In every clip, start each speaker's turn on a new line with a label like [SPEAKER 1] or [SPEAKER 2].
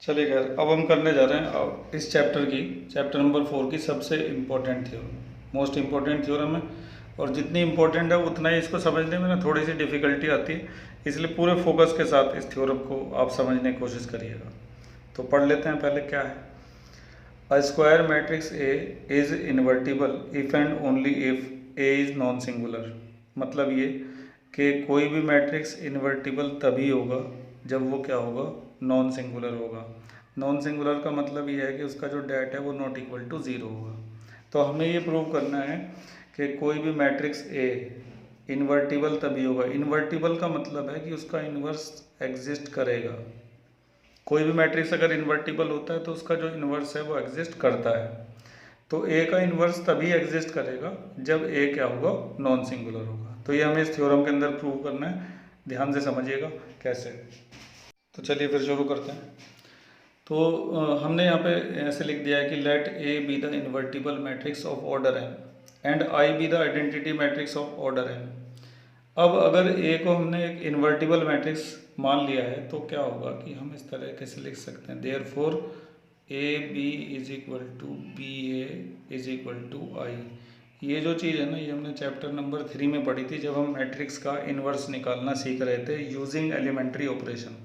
[SPEAKER 1] चलिए खैर, अब हम करने जा रहे हैं इस चैप्टर नंबर 4 की सबसे important theorem, most important theorem है। और जितनी इम्पोर्टेंट है उतना ही इसको समझने में ना थोड़ी सी डिफ़िकल्टी आती है, इसलिए पूरे फोकस के साथ इस थ्योरम को आप समझने की कोशिश करिएगा। तो पढ़ लेते हैं पहले क्या है। A square matrix A is invertible if and only if A is non singular. मतलब ये कि कोई भी मैट्रिक्स इन्वर्टिबल तभी होगा जब वो क्या होगा, नॉन सिंगुलर होगा। नॉन सिंगुलर का मतलब ये है कि उसका जो डेट है वो नॉट इक्वल टू ज़ीरो होगा। तो हमें ये प्रूव करना है कि कोई भी मैट्रिक्स ए इन्वर्टिबल तभी होगा। इन्वर्टिबल का मतलब है कि उसका इन्वर्स एग्जिस्ट करेगा। कोई भी मैट्रिक्स अगर इन्वर्टिबल होता है तो उसका जो इन्वर्स है वो एग्जिस्ट करता है। तो ए का इन्वर्स तभी एग्जिस्ट करेगा जब ए क्या होगा, नॉन सिंगुलर होगा। तो ये हमें इस थ्योरम के अंदर प्रूव करना है। ध्यान से समझिएगा कैसे। तो चलिए फिर शुरू करते हैं। तो हमने यहाँ पे ऐसे लिख दिया है कि let A be the invertible matrix of order n and I be the identity matrix of order n. अब अगर ए को हमने एक इन्वर्टिबल मैट्रिक्स मान लिया है तो क्या होगा कि हम इस तरह कैसे लिख सकते हैं, therefore A B is equal to B A is equal to I. ये जो चीज़ है ना, ये हमने चैप्टर नंबर 3 में पढ़ी थी जब हम मैट्रिक्स का इन्वर्स निकालना सीख रहे थे यूजिंग एलिमेंट्री ऑपरेशन।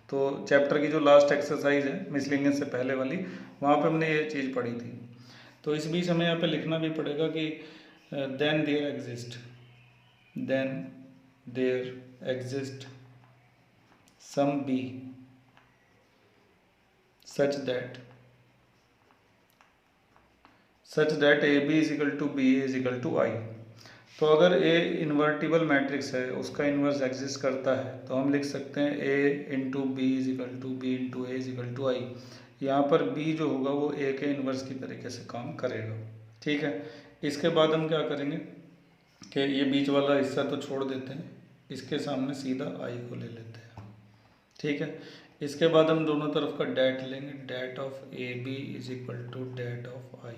[SPEAKER 1] तो चैप्टर की जो लास्ट एक्सरसाइज है मिसलिनियस से पहले वाली, वहाँ पे हमने ये चीज़ पढ़ी थी। तो इस बीच हमें यहाँ पे लिखना भी पड़ेगा कि then there exist some B such that A B is equal to B is equal to I. तो अगर ए इन्वर्टिबल मैट्रिक्स है, उसका इन्वर्स एग्जिस्ट करता है, तो हम लिख सकते हैं A into B is equal to B into A is equal to I. यहाँ पर बी जो होगा वो ए के इन्वर्स की तरीके से काम करेगा। ठीक है। इसके बाद हम क्या करेंगे कि ये बीच वाला हिस्सा तो छोड़ देते हैं, इसके सामने सीधा आई को ले लेते हैं। ठीक है। इसके बाद हम दोनों तरफ का डेट लेंगे, det of A B is equal to det of I.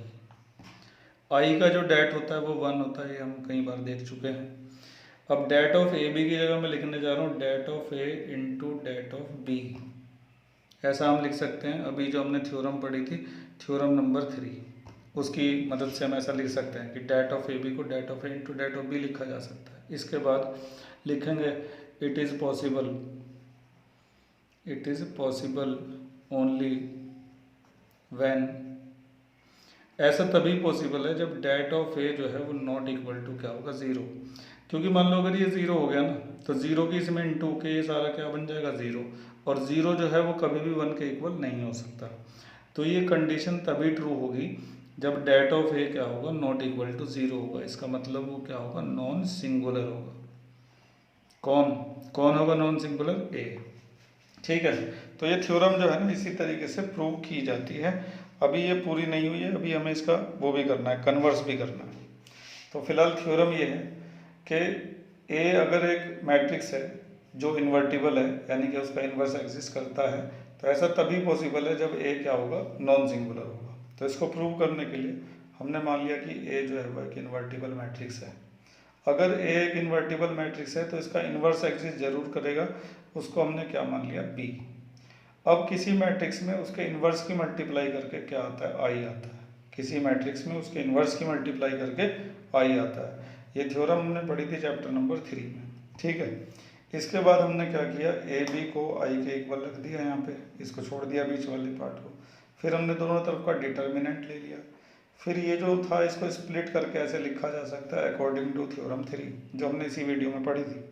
[SPEAKER 1] I का जो डेट होता है वो 1 होता है, ये हम कई बार देख चुके हैं। अब डेट ऑफ ए बी की जगह मैं लिखने जा रहा हूँ det of A into det of B. ऐसा हम लिख सकते हैं। अभी जो हमने थ्योरम पढ़ी थी, थ्योरम नंबर 3, उसकी मदद से हम ऐसा लिख सकते हैं कि डेट ऑफ ए बी को det of A into det of B लिखा जा सकता है। इसके बाद लिखेंगे it is possible only when. ऐसा तभी पॉसिबल है जब डेट ऑफ ए जो है वो नॉट इक्वल टू क्या होगा, ज़ीरो। क्योंकि मान लो अगर ये ज़ीरो हो गया ना, तो ज़ीरो की इसमें इंटू के ये सारा क्या बन जाएगा, ज़ीरो। और ज़ीरो जो है वो कभी भी 1 के इक्वल नहीं हो सकता। तो ये कंडीशन तभी ट्रू होगी जब डेट ऑफ ए क्या होगा, नॉट इक्वल टू ज़ीरो होगा। इसका मतलब वो क्या होगा, नॉन सिंगुलर होगा। कौन कौन होगा नॉन सिंगुलर, ए। ठीक है। तो ये थ्योरम जो है ना इसी तरीके से प्रूव की जाती है। अभी ये पूरी नहीं हुई है, अभी हमें इसका वो भी करना है, कन्वर्स भी करना है। तो फिलहाल थ्योरम ये है कि ए अगर एक मैट्रिक्स है जो इन्वर्टिबल है, यानी कि उसका इन्वर्स एग्जिस्ट करता है, तो ऐसा तभी पॉसिबल है जब ए क्या होगा, नॉन सिंगुलर होगा। तो इसको प्रूव करने के लिए हमने मान लिया कि ए जो है वो एक इन्वर्टिबल मैट्रिक्स है। अगर ए एक इन्वर्टिबल मैट्रिक्स है तो इसका इन्वर्स एग्जिस्ट जरूर करेगा, उसको हमने क्या मान लिया, बी। अब किसी मैट्रिक्स में उसके इन्वर्स की मल्टीप्लाई करके क्या आता है, आई आता है। किसी मैट्रिक्स में उसके इन्वर्स की मल्टीप्लाई करके आई आता है। ये थ्योरम हमने पढ़ी थी चैप्टर नंबर 3 में। ठीक है। इसके बाद हमने क्या किया, ए बी को आई के इक्वल रख दिया यहाँ पे, इसको छोड़ दिया बीच वाले पार्ट को। फिर हमने दोनों तरफ का डिटर्मिनेंट ले लिया। फिर ये जो था इसको स्प्लिट करके ऐसे लिखा जा सकता है अकॉर्डिंग टू थ्योरम 3, जो हमने इसी वीडियो में पढ़ी थी।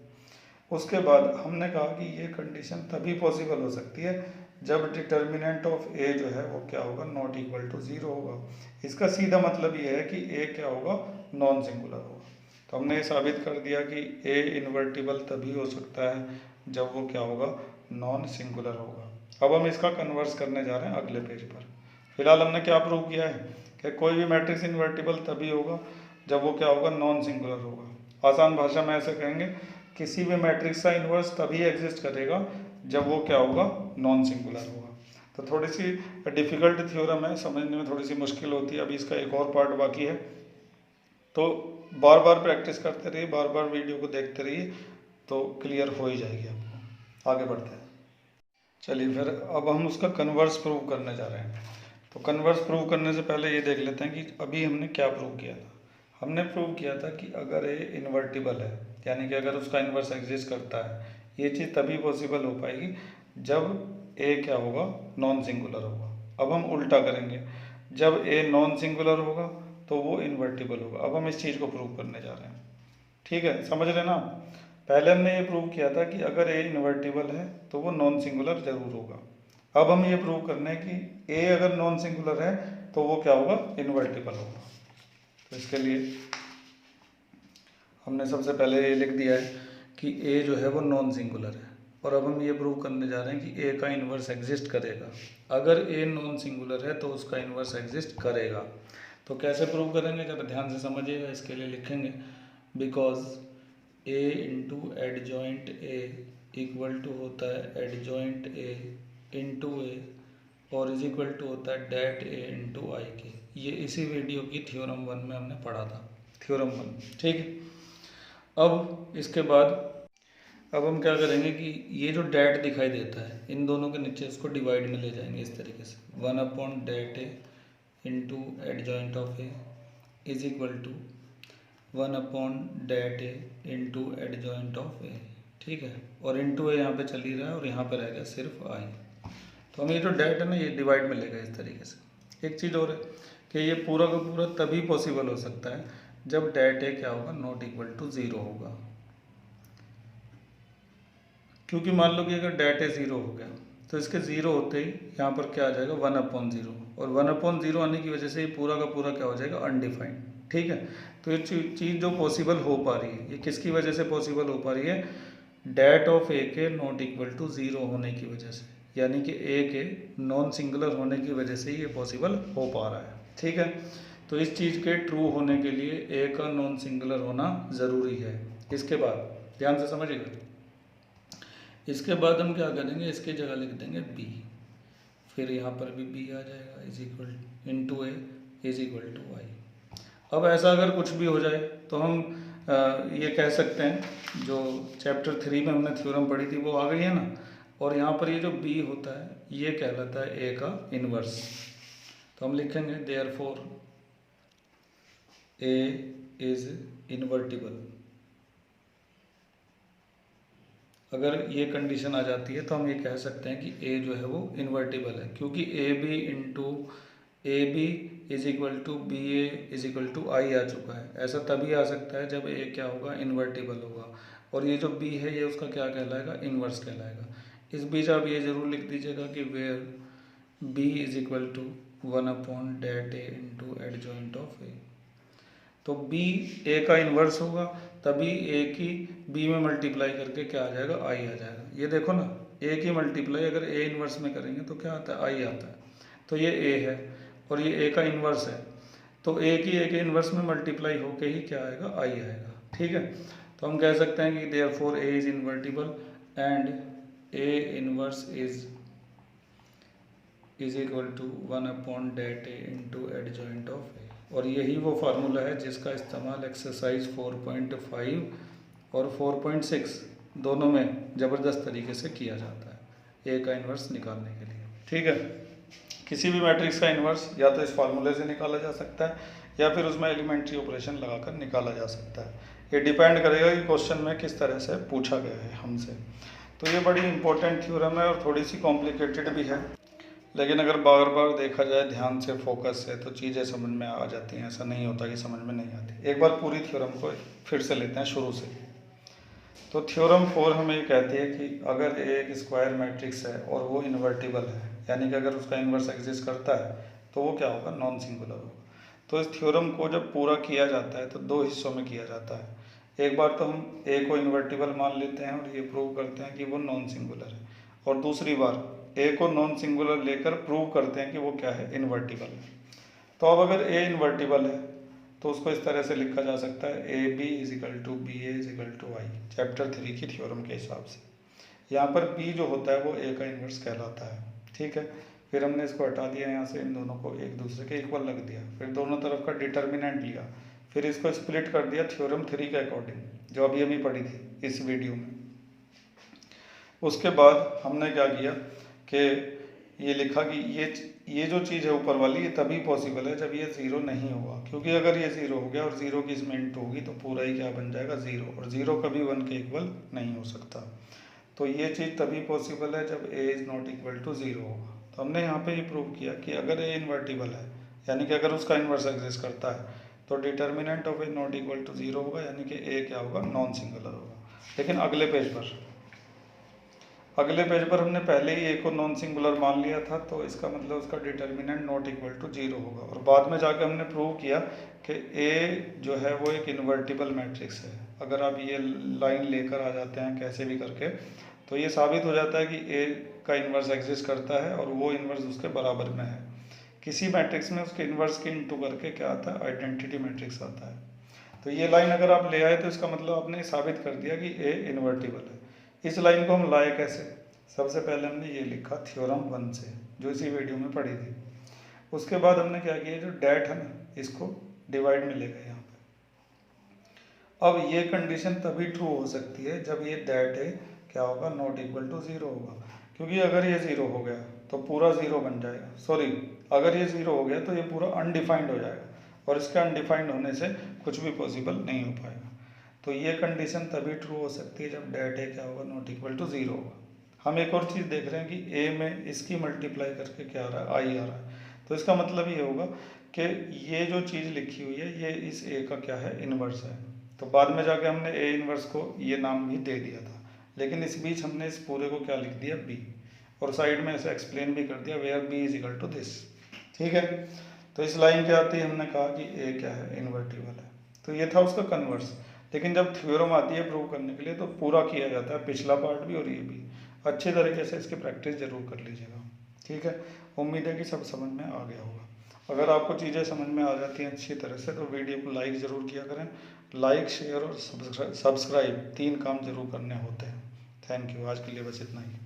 [SPEAKER 1] उसके बाद हमने कहा कि ये कंडीशन तभी पॉसिबल हो सकती है जब डिटर्मिनेंट ऑफ ए जो है वो क्या होगा, नॉट इक्वल टू ज़ीरो होगा। इसका सीधा मतलब ये है कि ए क्या होगा, नॉन सिंगुलर होगा। तो हमने ये साबित कर दिया कि ए इन्वर्टिबल तभी हो सकता है जब वो क्या होगा, नॉन सिंगुलर होगा। अब हम इसका कन्वर्स करने जा रहे हैं अगले पेज पर। फिलहाल हमने क्या प्रूव किया है कि कोई भी मैट्रिक्स इन्वर्टिबल तभी होगा जब वो क्या होगा, नॉन सिंगुलर होगा। आसान भाषा में ऐसे कहेंगे, किसी भी मैट्रिक्स का इन्वर्स तभी एग्जिस्ट करेगा जब वो क्या होगा, नॉन सिंगुलर होगा। तो थोड़ी सी डिफ़िकल्ट थ्योरम है, समझने में थोड़ी सी मुश्किल होती है। अभी इसका एक और पार्ट बाकी है, तो बार बार प्रैक्टिस करते रहिए, बार बार वीडियो को देखते रहिए, तो क्लियर हो ही जाएगी आपको। आगे बढ़ते हैं। चलिए फिर अब हम उसका कन्वर्स प्रूव करने जा रहे हैं। तो कन्वर्स प्रूव करने से पहले ये देख लेते हैं कि अभी हमने क्या प्रूव किया था। हमने प्रूव किया था कि अगर ए इन्वर्टिबल है, यानी कि अगर उसका इन्वर्स एग्जिस्ट करता है, ये चीज़ तभी पॉसिबल हो पाएगी जब ए क्या होगा, नॉन सिंगुलर होगा। अब हम उल्टा करेंगे, जब ए नॉन सिंगुलर होगा तो वो इन्वर्टिबल होगा। अब हम इस चीज़ को प्रूव करने जा रहे हैं। ठीक है, समझ रहे ना आप? पहले हमने ये प्रूव किया था कि अगर ए इन्वर्टिबल है तो वो नॉन सिंगुलर जरूर होगा। अब हम ये प्रूव करना है कि ए अगर नॉन सिंगुलर है तो वो क्या होगा, इन्वर्टिबल होगा। तो इसके लिए हमने सबसे पहले ये लिख दिया है कि ए जो है वो नॉन सिंगुलर है, और अब हम ये प्रूव करने जा रहे हैं कि ए का इन्वर्स एग्जिस्ट करेगा। अगर ए नॉन सिंगुलर है तो उसका इन्वर्स एग्जिस्ट करेगा। तो कैसे प्रूव करेंगे, जरा ध्यान से समझिएगा। इसके लिए लिखेंगे because A into adjoint A equal to होता है एडजॉइंट ए इंटू ए, और इज इक्वल टू होता है डेट ए इंटू आई के। ये इसी वीडियो की थ्योरम 1 में हमने पढ़ा था, थ्योरम 1। ठीक है, अब इसके बाद अब हम क्या करेंगे कि ये जो डेट दिखाई देता है, इन दोनों के नीचे इसको डिवाइड में ले जाएंगे इस तरीके से, 1 det A into adjoint of A is equal to 1 det A into adjoint of A. ठीक है, और इंटू ए यहाँ पे चल ही रहा है और यहाँ पे रह गया सिर्फ आई। तो हम ये जो डेट है ना, ये डिवाइड में ले गए इस तरीके से। एक चीज़ और है कि ये पूरा का पूरा तभी पॉसिबल हो सकता है जब डेट ए क्या होगा, नॉट इक्वल टू 0 होगा। क्योंकि मान लो कि अगर डेट ए 0 हो गया तो इसके 0 होते ही यहाँ पर क्या आ जाएगा, 1/0, और 1/0 आने की वजह से ये पूरा का पूरा क्या हो जाएगा, अनडिफाइंड। ठीक है, तो ये चीज़ जो पॉसिबल हो पा रही है, ये किसकी वजह से पॉसिबल हो पा रही है, डेट ऑफ ए के नॉट इक्वल टू 0 होने की वजह से, यानी कि ए के नॉन सिंगुलर होने की वजह से ये पॉसिबल हो पा रहा है। ठीक है, तो इस चीज़ के ट्रू होने के लिए ए का नॉन सिंगुलर होना ज़रूरी है। इसके बाद ध्यान से समझिएगा, इसके बाद हम क्या करेंगे, इसकी जगह लिख देंगे बी, फिर यहाँ पर भी बी आ जाएगा is equal into A is equal to Y. अब ऐसा अगर कुछ भी हो जाए तो हम ये कह सकते हैं, जो चैप्टर 3 में हमने थ्योरम पढ़ी थी वो आ गई है ना, और यहाँ पर ये जो बी होता है ये कहलाता है ए का इन्वर्स। तो हम लिखेंगे देयरफॉर ए इज इन्वर्टिबल। अगर ये कंडीशन आ जाती है तो हम ये कह सकते हैं कि ए जो है वो इन्वर्टिबल है, क्योंकि A B into A B is equal to B A is equal to I आ चुका है। ऐसा तभी आ सकता है जब ए क्या होगा, इन्वर्टिबल होगा, और ये जो बी है ये उसका क्या कहलाएगा, इन्वर्स कहलाएगा। इस बीच आप ये ज़रूर लिख दीजिएगा कि where B is equal to 1 det A into adjoint of A. तो b a का इन्वर्स होगा, तभी a की b में मल्टीप्लाई करके क्या आ जाएगा, i आ जाएगा। ये देखो ना, a की मल्टीप्लाई अगर a इन्वर्स में करेंगे तो क्या आता है, i आता है। तो ये a है और ये a का इन्वर्स है, तो a की a के इन्वर्स में मल्टीप्लाई होके ही क्या आएगा, i आएगा। ठीक है, तो हम कह सकते हैं कि therefore a is invertible and a inverse is equal to 1 det A into adjoint of A. और यही वो फार्मूला है जिसका इस्तेमाल एक्सरसाइज 4.5 और 4.6 दोनों में ज़बरदस्त तरीके से किया जाता है ए का इन्वर्स निकालने के लिए। ठीक है, किसी भी मैट्रिक्स का इन्वर्स या तो इस फार्मूले से निकाला जा सकता है या फिर उसमें एलिमेंट्री ऑपरेशन लगाकर निकाला जा सकता है। ये डिपेंड करेगा कि क्वेश्चन में किस तरह से पूछा गया है हमसे। तो ये बड़ी इंपॉर्टेंट थ्योरम है और थोड़ी सी कॉम्प्लिकेटेड भी है, लेकिन अगर बार बार देखा जाए ध्यान से, फोकस से, तो चीज़ें समझ में आ जाती हैं। ऐसा नहीं होता कि समझ में नहीं आती। एक बार पूरी थ्योरम को फिर से लेते हैं शुरू से। तो थ्योरम 4 हमें ये कहती है कि अगर ए एक स्क्वायर मैट्रिक्स है और वो इन्वर्टिबल है, यानी कि अगर उसका इन्वर्स एग्जिस्ट करता है तो वो क्या होगा, नॉन सिंगुलर होगा। तो इस थ्योरम को जब पूरा किया जाता है तो 2 हिस्सों में किया जाता है। एक बार तो हम ए को इन्वर्टिबल मान लेते हैं और ये प्रूव करते हैं कि वो नॉन सिंगुलर है, और दूसरी बार ए को नॉन सिंगुलर लेकर प्रूव करते हैं कि वो क्या है, इन्वर्टिबल है। तो अब अगर ए इन्वर्टिबल है तो उसको इस तरह से लिखा जा सकता है A B is equal to B A is equal to I, chapter 3 की थ्योरम के हिसाब से। यहाँ पर बी जो होता है वो ए का इन्वर्स कहलाता है। ठीक है, फिर हमने इसको हटा दिया, यहाँ से इन दोनों को एक दूसरे के इक्वल रख दिया, फिर दोनों तरफ का डिटर्मिनेंट लिया, फिर इसको स्प्लिट कर दिया थ्योरम 3 के अकॉर्डिंग, जो अभी पढ़ी थी इस वीडियो में। उसके बाद हमने क्या किया कि ये लिखा कि ये जो चीज़ है ऊपर वाली ये तभी पॉसिबल है जब ये ज़ीरो नहीं होगा, क्योंकि अगर ये ज़ीरो हो गया और ज़ीरो की इसमें इंटू होगी तो पूरा ही क्या बन जाएगा, ज़ीरो, और ज़ीरो कभी 1 के इक्वल नहीं हो सकता। तो ये चीज़ तभी पॉसिबल है जब A is not equal to zero होगा। तो हमने यहाँ पे ये प्रूव किया कि अगर ए इन्वर्टिबल है, यानी कि अगर उसका इन्वर्स एग्जिस्ट करता है, तो determinant of A not equal to zero होगा, यानी कि ए क्या होगा, नॉन सिंगुलर होगा। लेकिन अगले पेज पर हमने पहले ही ए को नॉन सिंगुलर मान लिया था, तो इसका मतलब उसका determinant not equal to zero होगा। और बाद में जाके हमने प्रूव किया कि ए जो है वो एक इन्वर्टिबल मैट्रिक्स है। अगर आप ये लाइन लेकर आ जाते हैं कैसे भी करके, तो ये साबित हो जाता है कि ए का इन्वर्स एग्जिस्ट करता है और वो इन्वर्स उसके बराबर में है। किसी मैट्रिक्स में उसके इन्वर्स के इंटू करके क्या आता है, आइडेंटिटी मैट्रिक्स आता है। तो ये लाइन अगर आप ले आए तो इसका मतलब आपने साबित कर दिया कि ए इन्वर्टिबल है। इस लाइन को हम लाए कैसे, सबसे पहले हमने ये लिखा थ्योरम 1 से, जो इसी वीडियो में पढ़ी थी। उसके बाद हमने क्या किया, जो डेट है ना, इसको डिवाइड में ले गए यहाँ पे। अब ये कंडीशन तभी ट्रू हो सकती है जब ये डेट है क्या होगा, नॉट इक्वल टू ज़ीरो होगा, क्योंकि अगर ये ज़ीरो हो गया तो पूरा ज़ीरो बन जाएगा। सॉरी, अगर ये ज़ीरो हो गया तो ये पूरा अनडिफाइंड हो जाएगा, और इसके अनडिफाइंड होने से कुछ भी पॉसिबल नहीं हो पाएगा। तो ये कंडीशन तभी ट्रू हो सकती है जब डेट ए क्या होगा, नॉट इक्वल टू ज़ीरो होगा। हम एक और चीज़ देख रहे हैं कि ए में इसकी मल्टीप्लाई करके क्या आ रहा है, आई आ रहा है। तो इसका मतलब ये होगा कि ये जो चीज़ लिखी हुई है ये इस ए का क्या है, इन्वर्स है। तो बाद में जाके हमने ए इन्वर्स को ये नाम भी दे दिया था, लेकिन इस बीच हमने इस पूरे को क्या लिख दिया, बी, और साइड में ऐसे एक्सप्लेन भी कर दिया where B is equal to this. ठीक है, तो इस लाइन के आते ही हमने कहा कि ए क्या है, इन्वर्टिबल है। तो ये था उसका कन्वर्स। लेकिन जब थ्योरम आती है प्रूव करने के लिए तो पूरा किया जाता है, पिछला पार्ट भी और ये भी। अच्छे तरीके से इसकी प्रैक्टिस जरूर कर लीजिएगा। ठीक है, उम्मीद है कि सब समझ में आ गया होगा। अगर आपको चीज़ें समझ में आ जाती हैं अच्छी तरह से तो वीडियो को लाइक ज़रूर किया करें। लाइक, शेयर और सब्सक्राइब 3 काम जरूर करने होते हैं। थैंक यू, आज के लिए बस इतना ही।